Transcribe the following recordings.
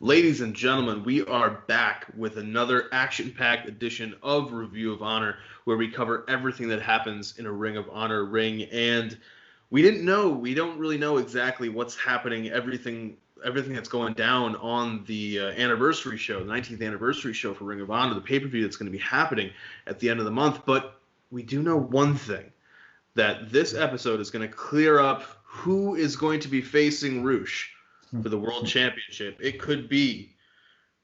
Ladies and gentlemen, we are back with another action-packed edition of Review of Honor, where we cover everything that happens in a Ring of Honor ring. And we don't really know exactly what's happening, everything that's going down on the anniversary show, the 19th anniversary show for Ring of Honor, the pay-per-view that's going to be happening at the end of the month. But we do know one thing, that this episode is going to clear up who is going to be facing ROH for the World Championship. It could be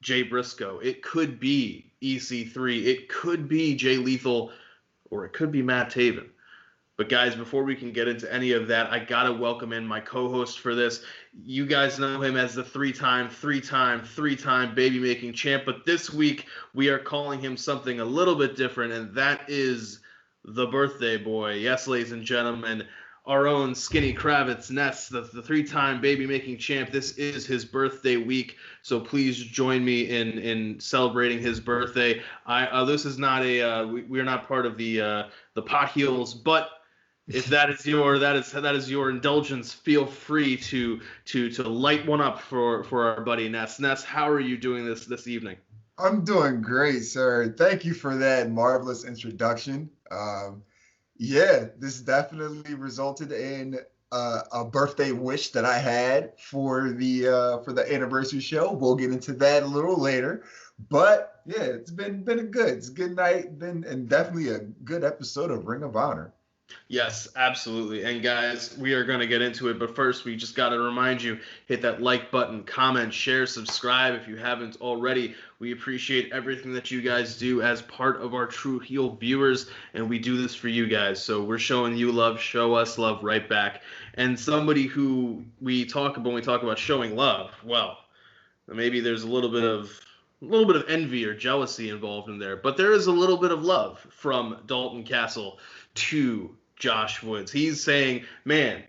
Jay Briscoe. It could be EC3. It could be Jay Lethal, or it could be Matt Taven. But guys, before we can get into any of that, I gotta welcome in my co-host for this. You guys know him as the three-time baby-making champ, but this week we are calling him something a little bit different, and that is the birthday boy. Yes, ladies and gentlemen, our own Skinny Kravitz Ness, the three-time baby-making champ. This is his birthday week, so please join me in celebrating his birthday. This is not we're not part of the pot heels, but if that is your indulgence, feel free to light one up for our buddy Ness. Ness, how are you doing this evening? I'm doing great, sir. Thank you for that marvelous introduction. Yeah, this definitely resulted in a birthday wish that I had for the anniversary show. We'll get into that a little later, but yeah, it's been a good night, and definitely a good episode of Ring of Honor. Yes, absolutely. And guys, we are going to get into it, but first we just got to remind you, hit that like button, comment, share, subscribe if you haven't already. We appreciate everything that you guys do as part of our True Heel viewers, and we do this for you guys. So we're showing you love, show us love right back. And somebody who when we talk about showing love, well, maybe there's a little bit of envy or jealousy involved in there, but there is a little bit of love from Dalton Castle to Josh Woods. He's saying, man,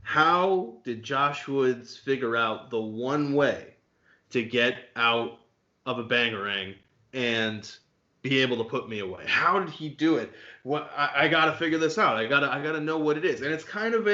how did Josh Woods figure out the one way to get out of a bangarang and be able to put me away? How did he do it? I got to figure this out. I got to know what it is. And it's kind of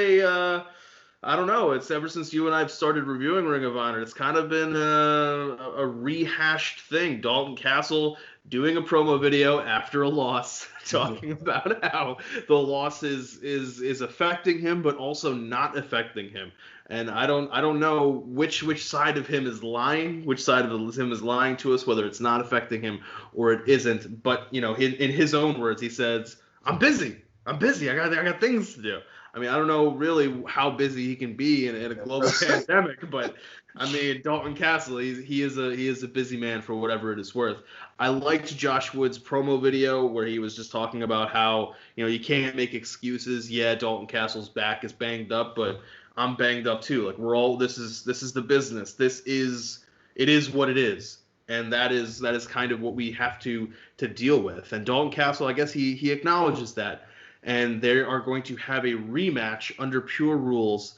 I don't know. It's ever since you and I have started reviewing Ring of Honor, it's kind of been a rehashed thing. Dalton Castle doing a promo video after a loss, talking about how the loss is affecting him, but also not affecting him. And I don't know which side of him is lying, which side of him is lying to us, whether it's not affecting him or it isn't. But in his own words, he says, "I'm busy. I got things to do." I mean, I don't know really how busy he can be in a global pandemic, but I mean, Dalton Castle, he is a busy man for whatever it is worth. I liked Josh Woods' promo video where he was just talking about how, you can't make excuses. Yeah, Dalton Castle's back is banged up, but I'm banged up too. Like, we're all, this is the business. It is what it is. And that is kind of what we have to deal with. And Dalton Castle, I guess he acknowledges that. And they are going to have a rematch under Pure Rules.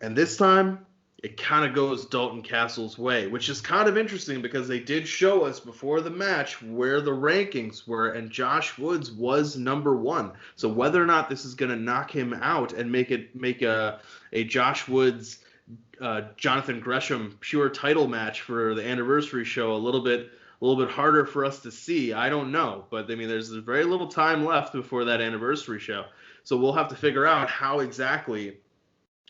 And this time, it kind of goes Dalton Castle's way, which is kind of interesting because they did show us before the match where the rankings were, and Josh Woods was number one. So whether or not this is going to knock him out and make a Josh Woods, Jonathan Gresham pure title match for the anniversary show a little bit harder for us to see, I don't know. But I mean, there's very little time left before that anniversary show. So we'll have to figure out how exactly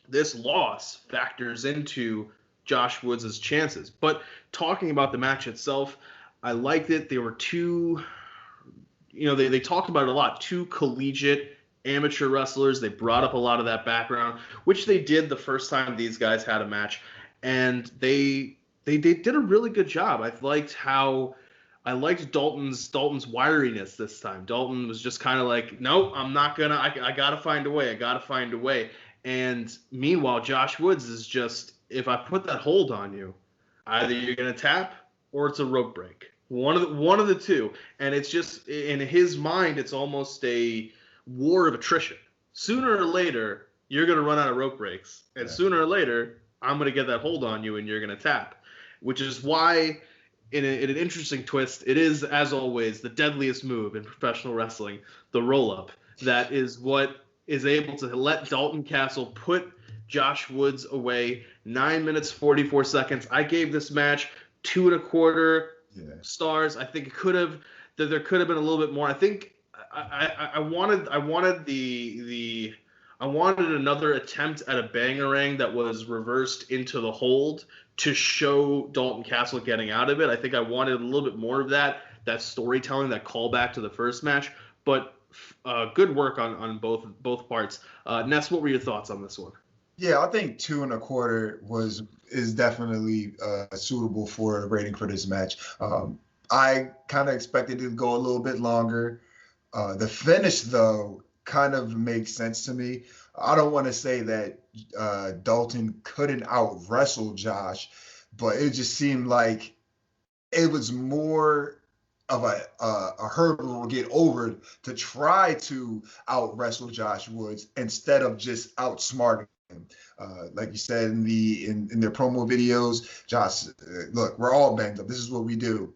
this loss factors into Josh Woods' chances. But talking about the match itself, I liked it. They were they talked about it a lot. Two collegiate amateur wrestlers. They brought up a lot of that background, which they did the first time these guys had a match. And they did a really good job. I liked Dalton's wiriness this time. Dalton was just kind of like, nope, I'm not gonna. I gotta find a way. And meanwhile, Josh Woods is just, if I put that hold on you, either you're gonna tap or it's a rope break. One of the two. And it's just, in his mind, it's almost a war of attrition. Sooner or later, you're gonna run out of rope breaks, and sooner or later, I'm gonna get that hold on you, and you're gonna tap. Which is why, in an interesting twist, it is, as always, the deadliest move in professional wrestling, the roll-up. That is what is able to let Dalton Castle put Josh Woods away. 9 minutes, 44 seconds. I gave this match 2.25 Yeah. stars. I think there could have been a little bit more. I think I wanted another attempt at a bangerang that was reversed into the hold to show Dalton Castle getting out of it. I think I wanted a little bit more of that storytelling, that callback to the first match. But good work on both parts. Ness, what were your thoughts on this one? Yeah, I think 2.25 is definitely suitable for a rating for this match. I kind of expected it to go a little bit longer. The finish, though, kind of makes sense to me. I don't want to say that Dalton couldn't out wrestle Josh, but it just seemed like it was more of a hurdle to get over to try to out wrestle Josh Woods instead of just outsmarting him. Like you said in their promo videos, Josh, look, we're all banged up. This is what we do.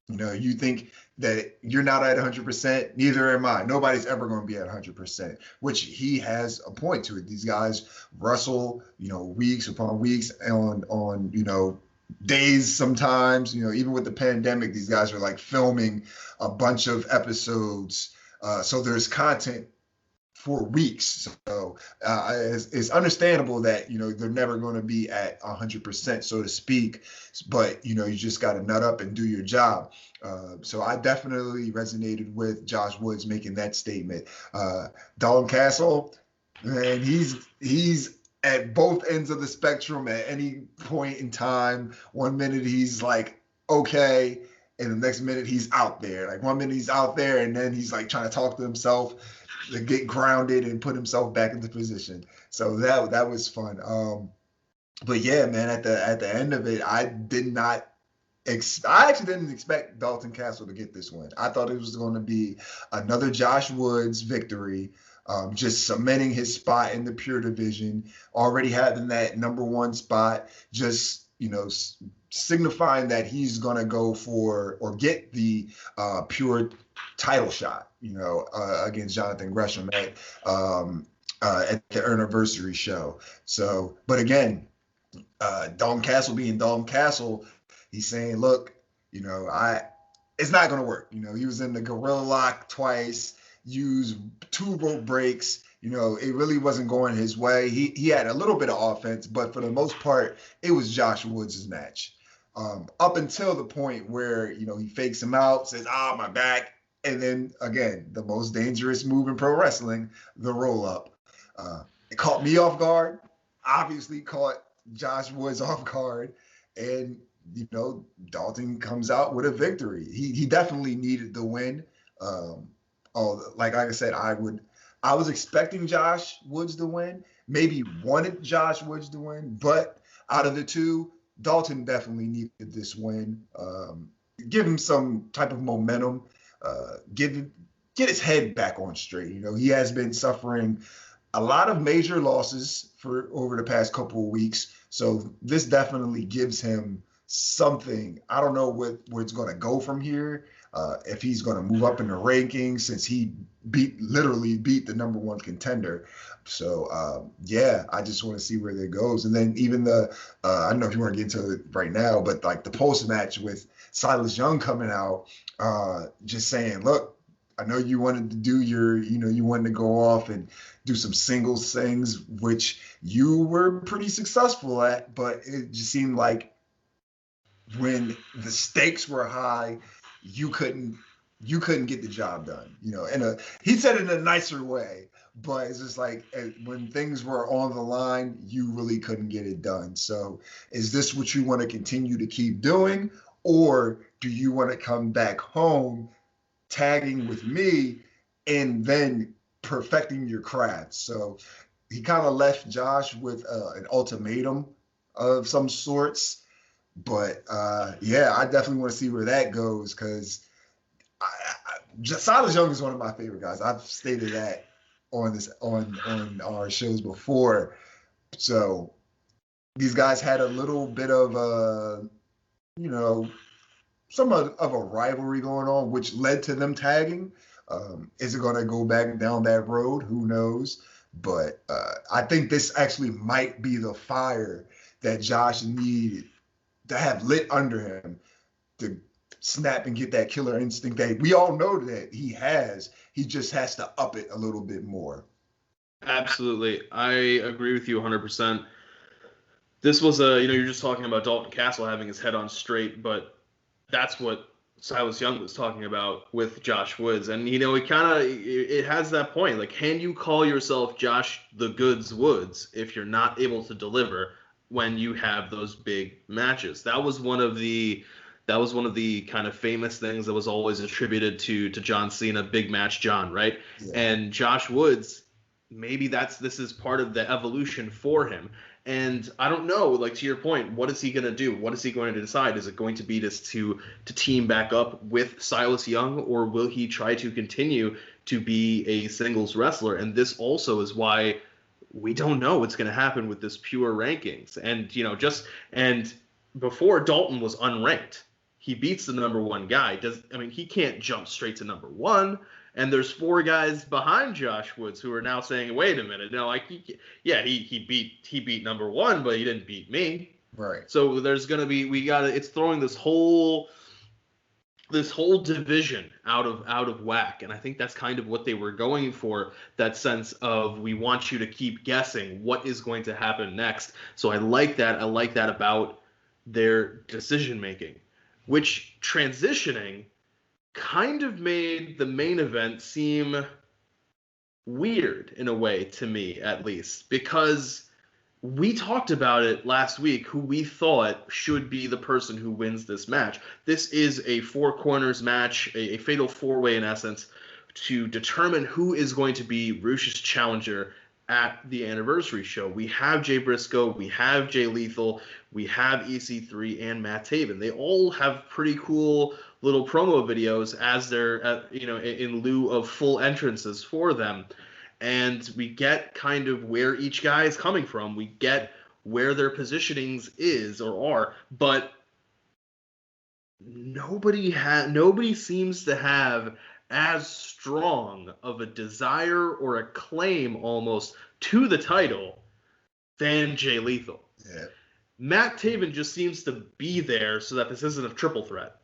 You know, you think that you're not at 100%, neither am I. Nobody's ever going to be at 100%, which he has a point to it. These guys wrestle, weeks upon weeks on days sometimes, even with the pandemic, these guys are like filming a bunch of episodes. So there's content for weeks. So it's understandable that, they're never going to be at 100%, so to speak, but, you just got to nut up and do your job. So I definitely resonated with Josh Woods making that statement. Dalton Castle, man, he's at both ends of the spectrum at any point in time. 1 minute he's like, okay, and the next minute he's out there. Like 1 minute he's out there, and then he's like trying to talk to himself to get grounded and put himself back into position. So that was fun. But yeah, man, at the end of it, I actually didn't expect Dalton Castle to get this win. I thought it was going to be another Josh Woods victory, just cementing his spot in the pure division, already having that number one spot, just, signifying that he's going to go for or get the pure title shot, against Jonathan Gresham at the anniversary show. So, but again, Dalton Castle being Dalton Castle, he's saying, look, it's not going to work. He was in the gorilla lock twice, used 2 rope breaks. It really wasn't going his way. He had a little bit of offense, but for the most part, it was Josh Woods' match. Up until the point where, he fakes him out, says, my back. And then, again, the most dangerous move in pro wrestling, the roll-up. It caught me off guard, obviously caught Josh Woods off guard. And, Dalton comes out with a victory. He definitely needed the win. Like I said, I was expecting Josh Woods to win, maybe wanted Josh Woods to win, but out of the two, Dalton definitely needed this win. Give him some type of momentum, get his head back on straight. He has been suffering a lot of major losses for over the past couple of weeks. So this definitely gives him something. I don't know where it's going to go from here. If he's going to move up in the rankings, since he literally beat the number one contender. So, yeah, I just want to see where that goes. And then even I don't know if you want to get into it right now, but like the post-match with Silas Young coming out, just saying, look, I know you wanted to do you wanted to go off and do some singles things, which you were pretty successful at, but it just seemed like when the stakes were high, you couldn't get the job done, and he said it in a nicer way, but it's just like when things were on the line, you really couldn't get it done. So is this what you want to continue to keep doing, or do you want to come back home tagging with me and then perfecting your craft? So he kind of left Josh with an ultimatum of some sorts. But yeah, I definitely want to see where that goes, because Silas Young is one of my favorite guys. I've stated that on our shows before. So these guys had a little bit of some of a rivalry going on, which led to them tagging. Is it going to go back down that road? Who knows? But I think this actually might be the fire that Josh needed have lit under him to snap and get that killer instinct that we all know that he has. He just has to up it a little bit more. Absolutely. I agree with you 100%. This was you're just talking about Dalton Castle having his head on straight, but that's what Silas Young was talking about with Josh Woods. And, it has that point. Like, can you call yourself Josh the Goods Woods if you're not able to deliver when you have those big matches? That was one of the kind of famous things that was always attributed to John Cena, big match John, right? Yeah. And Josh Woods, maybe this is part of the evolution for him. And I don't know, like, to your point, what is he going to do? What is he going to decide? Is it going to be just to team back up with Silas Young, or will he try to continue to be a singles wrestler? And this also is why we don't know what's going to happen with this pure rankings. And, and before Dalton was unranked, he beats the number one guy. He can't jump straight to number one. And there's 4 guys behind Josh Woods who are now saying, "Wait a minute, no, he beat number one, but he didn't beat me." Right. So there's gonna be it's throwing this whole division out of whack, and I think that's kind of what they were going for. That sense of, we want you to keep guessing what is going to happen next. So I like that. I like that about their decision making, which transitioning kind of made the main event seem weird in a way, to me at least, because we talked about it last week, who we thought should be the person who wins this match. This is a 4 corners match, a fatal 4-way in essence, to determine who is going to be Rush's challenger at the anniversary show. We have Jay Briscoe, we have Jay Lethal, we have EC3 and Matt Taven. They all have pretty cool little promo videos as they're in lieu of full entrances for them. And we get kind of where each guy is coming from. We get where their positionings is or are, but nobody seems to have as strong of a desire or a claim almost to the title than Jay Lethal. Yeah. Matt Taven just seems to be there so that this isn't a triple threat.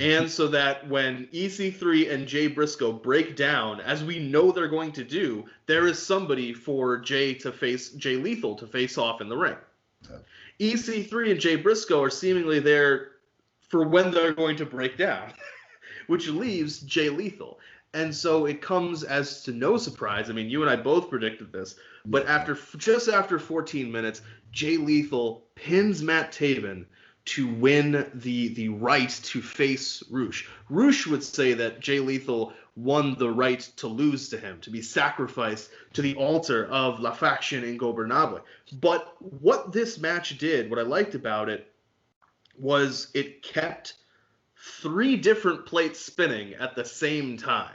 And so that when EC3 and Jay Briscoe break down, as we know they're going to do, there is somebody for Jay Lethal to face off in the ring. Yeah. EC3 and Jay Briscoe are seemingly there for when they're going to break down, which leaves Jay Lethal. And so it comes as to no surprise. I mean, you and I both predicted this, but just after 14 minutes, Jay Lethal pins Matt Taven to win the right to face Rush. Rush would say that Jay Lethal won the right to lose to him, to be sacrificed to the altar of La Faction Ingobernable. But what this match did, what I liked about it, was it kept 3 different plates spinning at the same time.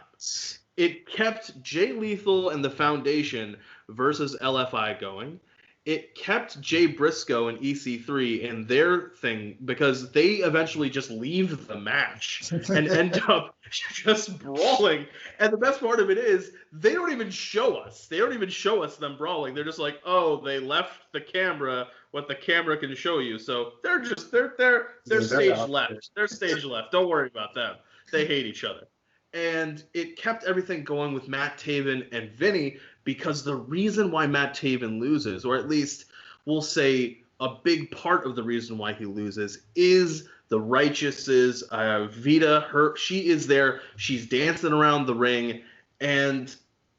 It kept Jay Lethal and the Foundation versus LFI going. It kept Jay Briscoe and EC3 in their thing, because they eventually just leave the match and end up just brawling. And the best part of it is they don't even show us. They don't even show us them brawling. They're just like, oh, they left the camera what the camera can show you. So they're stage left. They're stage left. Don't worry about them. They hate each other. And it kept everything going with Matt Taven and Vinny, because the reason why Matt Taven loses, or at least we'll say a big part of the reason why he loses, is the Righteous's Vita. She is there. She's dancing around the ring. And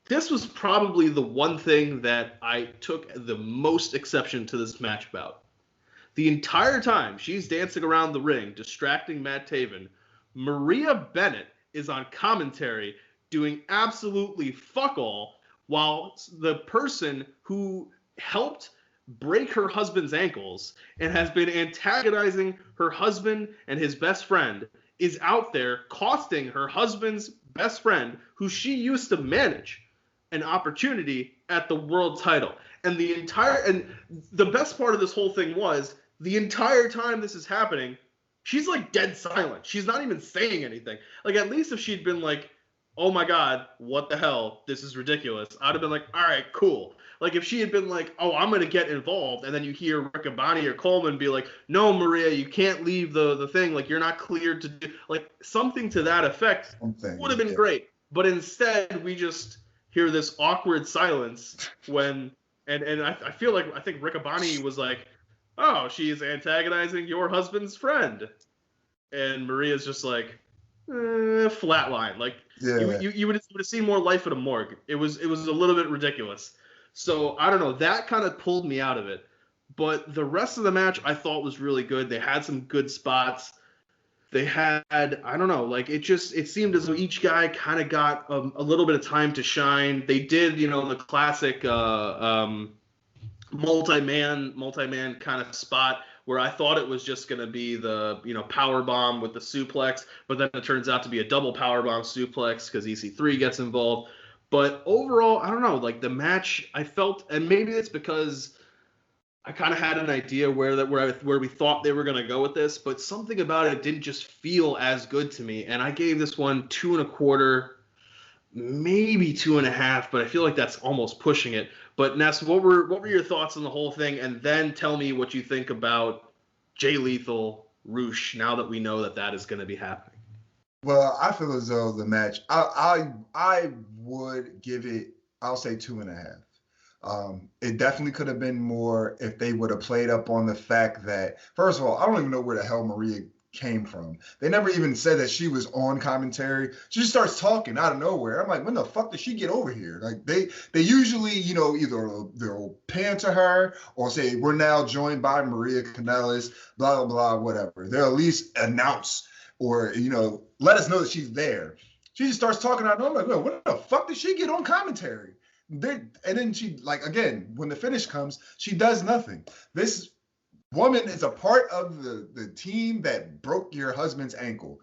this was probably the one thing that I took the most exception to this match about. The entire time she's dancing around the ring, distracting Matt Taven, Maria Bennett is on commentary doing absolutely fuck all, while the person who helped break her husband's ankles and has been antagonizing her husband and his best friend is out there costing her husband's best friend, who she used to manage, an opportunity at the world title. And the best part of this whole thing was, the entire time this is happening, she's like dead silent. She's not even saying anything. Like, at least if she'd been like, oh my God, what the hell? This is ridiculous. I'd have been like, all right, cool. Like if she had been like, oh, I'm gonna get involved, and then you hear Riccaboni or Coleman be like, no, Maria, you can't leave the thing. Like you're not cleared to do like something to that effect would have been great. But instead, we just hear this awkward silence when and I feel like I think Riccaboni was like, oh, she's antagonizing your husband's friend, and Maria's just like flatline. Like you would have seen more life at a morgue. It was a little bit ridiculous. So I don't know. That kind of pulled me out of it. But the rest of the match I thought was really good. They had some good spots. They had, I don't know, like it seemed as though each guy kind of got a little bit of time to shine. They did, the classic multi-man kind of spot where I thought it was just going to be the, power bomb with the suplex, but then it turns out to be a double power bomb suplex because EC3 gets involved. But overall, I don't know, like the match I felt, and maybe it's because I kind of had an idea where we thought they were going to go with this, but something about it didn't just feel as good to me. And I gave this one 2.25, maybe 2.5, but I feel like that's almost pushing it. But Ness, what were your thoughts on the whole thing? And then tell me what you think about Jay Lethal, Roosh, now that we know that is going to be happening. Well, I feel as though the match, I would give it, I'll say 2.5. It definitely could have been more if they would have played up on the fact that, first of all, I don't even know where the hell Maria came from. They never even said that she was on commentary. She just starts talking out of nowhere. I'm like, when the fuck did she get over here? Like they usually, either they'll pan to her or say, we're now joined by Maria Kanellis, blah, blah, blah, whatever. They'll at least announce or, let us know that she's there. She just starts talking out of nowhere. I'm like, when the fuck did she get on commentary? And then she, like, again, when the finish comes, she does nothing. This woman is a part of the team that broke your husband's ankle,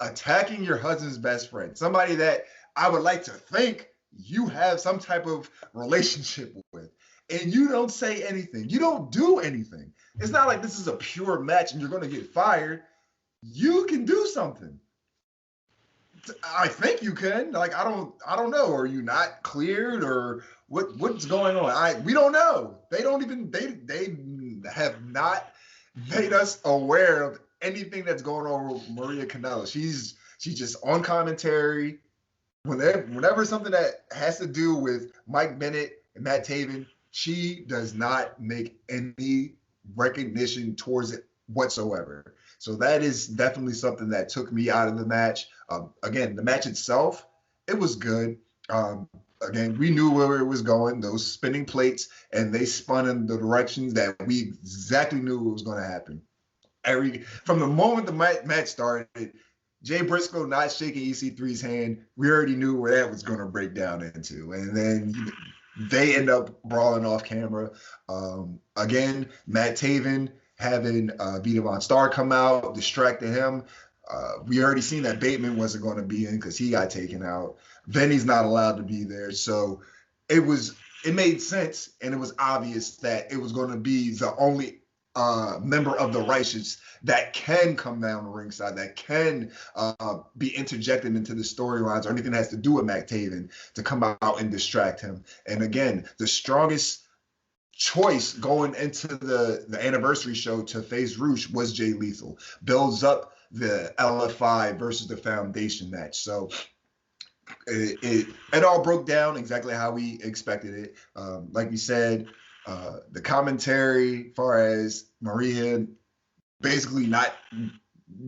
attacking your husband's best friend, somebody that I would like to think you have some type of relationship with, and you don't say anything. You don't do anything. It's not like this is a pure match and you're going to get fired. You can do something. I think you can. Like, I don't know. Are you not cleared or what's going on? We don't know. They don't even, they have not made us aware of anything that's going on with Maria Kanellis. She's just on commentary. Whenever something that has to do with Mike Bennett and Matt Taven, she does not make any recognition towards it whatsoever. So that is definitely something that took me out of the match. Again, the match itself, it was good. Again, we knew where it was going, those spinning plates, and they spun in the directions that we exactly knew what was going to happen. From the moment the match started, Jay Briscoe not shaking EC3's hand, we already knew where that was going to break down into. And then they end up brawling off camera. Again, Matt Taven having Vita Von Star come out, distracted him. We already seen that Bateman wasn't going to be in because he got taken out. Vinny's not allowed to be there. So it made sense, and it was obvious that it was going to be the only member of the Righteous that can come down the ringside, that can be interjected into the storylines or anything that has to do with Matt Taven to come out and distract him. And again, the strongest choice going into the anniversary show to face Roosh was Jay Lethal. Builds up the LFI versus the Foundation match. So it all broke down exactly how we expected it. Like we said, the commentary as far as Maria basically not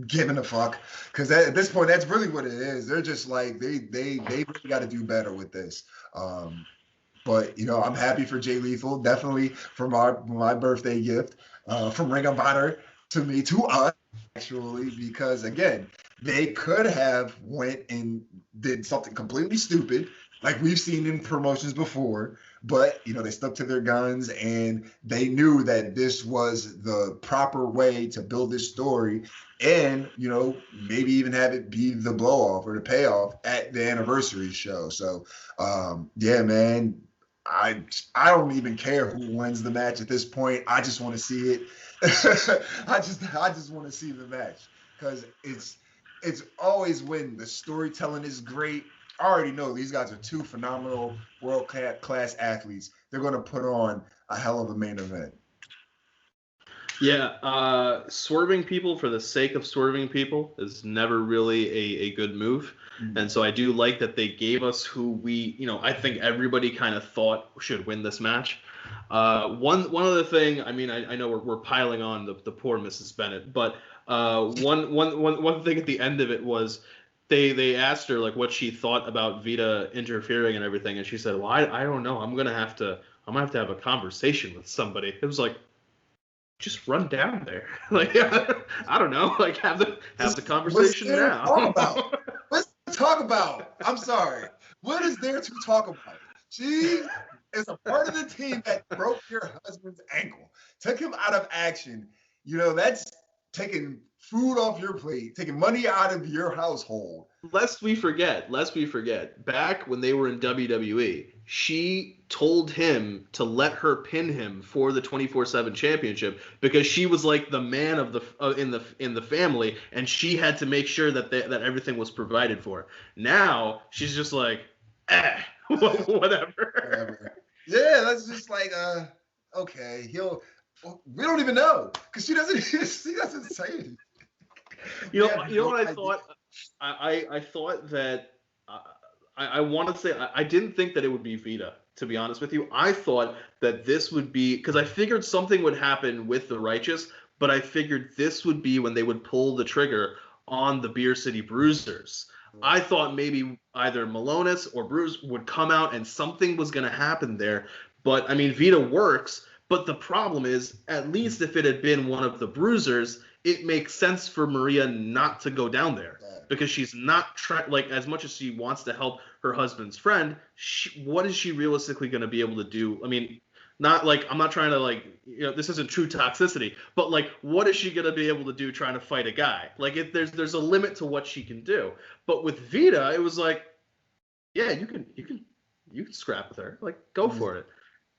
giving a fuck, because at this point that's really what it is. They're just like they really got to do better with this. But I'm happy for Jay Lethal, definitely for my birthday gift from Ring of Honor to us actually, because again, they could have went and did something completely stupid like we've seen in promotions before, but they stuck to their guns and they knew that this was the proper way to build this story, and maybe even have it be the blow off or the payoff at the anniversary show. So yeah, man, I don't even care who wins the match at this point. I just want to see it. I just want to see the match, because it's always when the storytelling is great I already know these guys are two phenomenal world-class athletes. They're going to put on a hell of a main event. Yeah, swerving people for the sake of swerving people is never really a good move. Mm-hmm. And so I do like that they gave us who I think everybody kind of thought should win this match. One other thing, I mean, I know we're piling on the poor Mrs. Bennett, but one thing at the end of it was they asked her like what she thought about Vita interfering and everything, and she said, "Well, I don't know. I'm gonna have to have a conversation with somebody." It was like, just run down there. Like, I don't know. Like, have the conversation now. What's there to talk about? I'm sorry. What is there to talk about? She is a part of the team that broke your husband's ankle, took him out of action. That's taking food off your plate, taking money out of your household. Lest we forget, back when they were in WWE, she told him to let her pin him for the 24/7 championship because she was like the man of the in the family, and she had to make sure that that everything was provided for. Now she's just like, whatever. Yeah, that's just like okay. We don't even know because she doesn't say anything. You know what I thought? I thought that I want to say I didn't think that it would be Vita, to be honest with you. I thought that this would be, because I figured something would happen with the Righteous, but I figured this would be when they would pull the trigger on the Beer City Bruisers. I thought maybe either Malonis or Bruce would come out and something was going to happen there. But I mean, Vita works. But the problem is, at least if it had been one of the Bruisers, it makes sense for Maria not to go down there because she's not like, as much as she wants to help her husband's friend, what is she realistically going to be able to do? I mean, not like, I'm not trying to like, this isn't true toxicity, but like, what is she going to be able to do trying to fight a guy? Like, there's a limit to what she can do. But with Vita, it was like, yeah, you can scrap with her, like, go for it.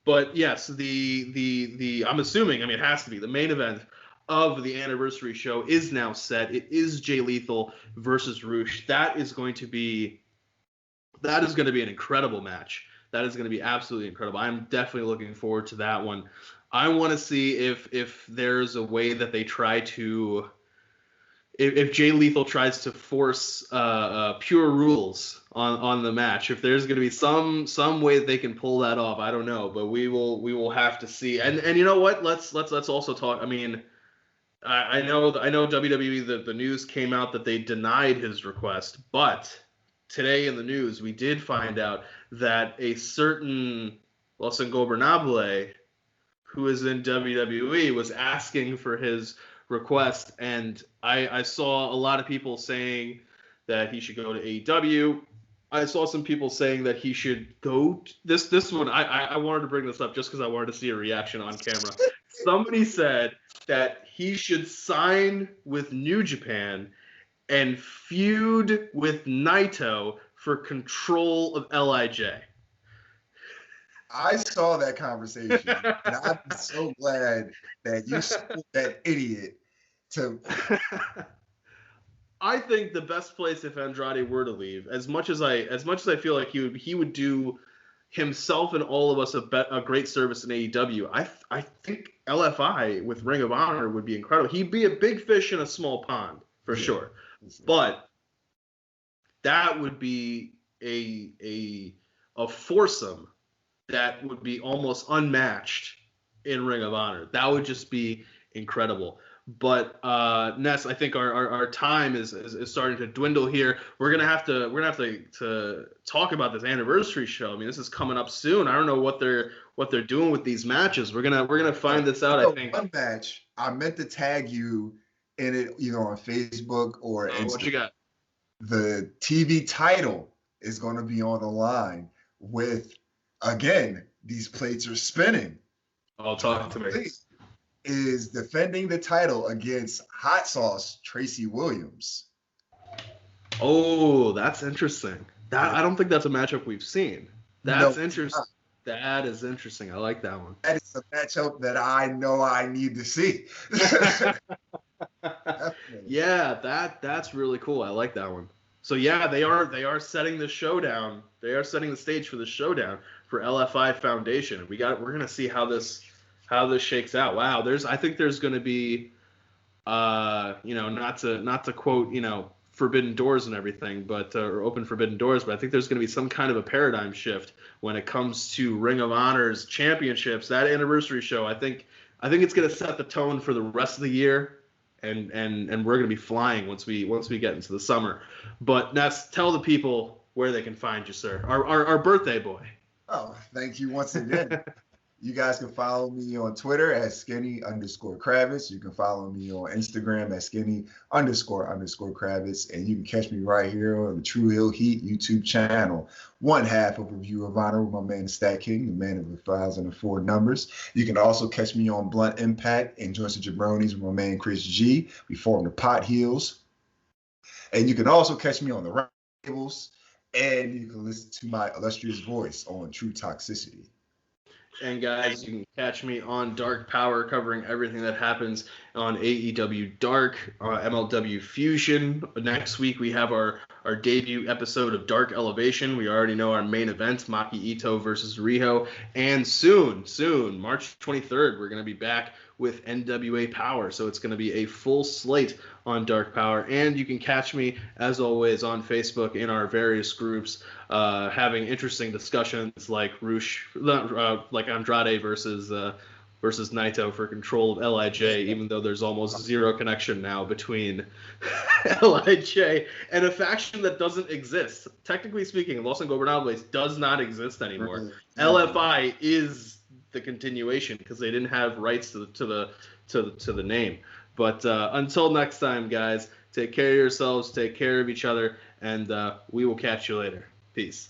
But yes, the I'm assuming, I mean, it has to be the main event of the anniversary show is now set. It is Jay Lethal versus Roosh. That is going to be an incredible match. That is going to be absolutely incredible. I'm definitely looking forward to that one. I want to see if there's a way that they try to, if Jay Lethal tries to force pure rules on the match, if there's going to be some way that they can pull that off, I don't know, but we will have to see. And you know what? Let's also talk. I mean, I know WWE, the news came out that they denied his request, but today in the news we did find out that a certain Los Ingobernable, who is in WWE, was asking for his request, and I saw a lot of people saying that he should go to AEW. I saw some people saying that he should go this one. I wanted to bring this up just because I wanted to see a reaction on camera. Somebody said that he should sign with New Japan and feud with Naito for control of LIJ. I saw that conversation, and I'm so glad that you spoke that idiot to. I think the best place if Andrade were to leave, as much as I feel like he would do himself and all of us a great service in AEW. I think LFI with Ring of Honor would be incredible. He'd be a big fish in a small pond for sure, but that would be a foursome that would be almost unmatched in Ring of Honor. That would just be incredible. But Ness, I think our time is starting to dwindle here. We're gonna have to talk about this anniversary show. I mean, this is coming up soon. I don't know what they're doing with these matches. We're gonna find this out. I think one match. I meant to tag you in it, either on Facebook or Instagram. What you got? The TV title is going to be on the line with, again, these plates are spinning. Oh, talk to me. Is defending the title against Hot Sauce Tracy Williams. Oh, that's interesting. I don't think that's a matchup we've seen. That's interesting. That is interesting. I like that one. That is a matchup that I know I need to see. Yeah, that's really cool. I like that one. So yeah, they are setting the showdown. They are setting the stage for the showdown for LFI Foundation. We're gonna see how this shakes out. Wow, I think there's gonna be not to quote, forbidden doors and everything, but or open forbidden doors, but I think there's going to be some kind of a paradigm shift when it comes to Ring of Honor's championships. That anniversary show, I think it's going to set the tone for the rest of the year, and we're going to be flying once we get into the summer. But Ness, tell the people where they can find you, sir. Our birthday boy. Oh, thank you once again. You guys can follow me on Twitter at skinny_Kravitz. You can follow me on Instagram at skinny__Kravitz. And you can catch me right here on the True Hill Heat YouTube channel. One half of Review of Honor with my man StatKing, the man of 1,004 numbers. You can also catch me on Blunt Impact and Joints and Jabronis with my man Chris G. We form the Pot Heels. And you can also catch me on the round tables. And you can listen to my illustrious voice on True Toxicity. And guys, you can catch me on Dark Power, covering everything that happens on AEW Dark, MLW Fusion. Next week we have our debut episode of Dark Elevation. We already know our main event, Maki Ito versus Riho. And soon, March 23rd, we're going to be back with NWA Power. So it's going to be a full slate on Dark Power. And you can catch me, as always, on Facebook in our various groups, having interesting discussions like like Andrade versus Naito for control of LIJ, even though there's almost zero connection now between LIJ and a faction that doesn't exist. Technically speaking, Los Ingobernables does not exist anymore. LFI is the continuation because they didn't have rights to the name. But until next time, guys, take care of yourselves, take care of each other, and we will catch you later. Peace.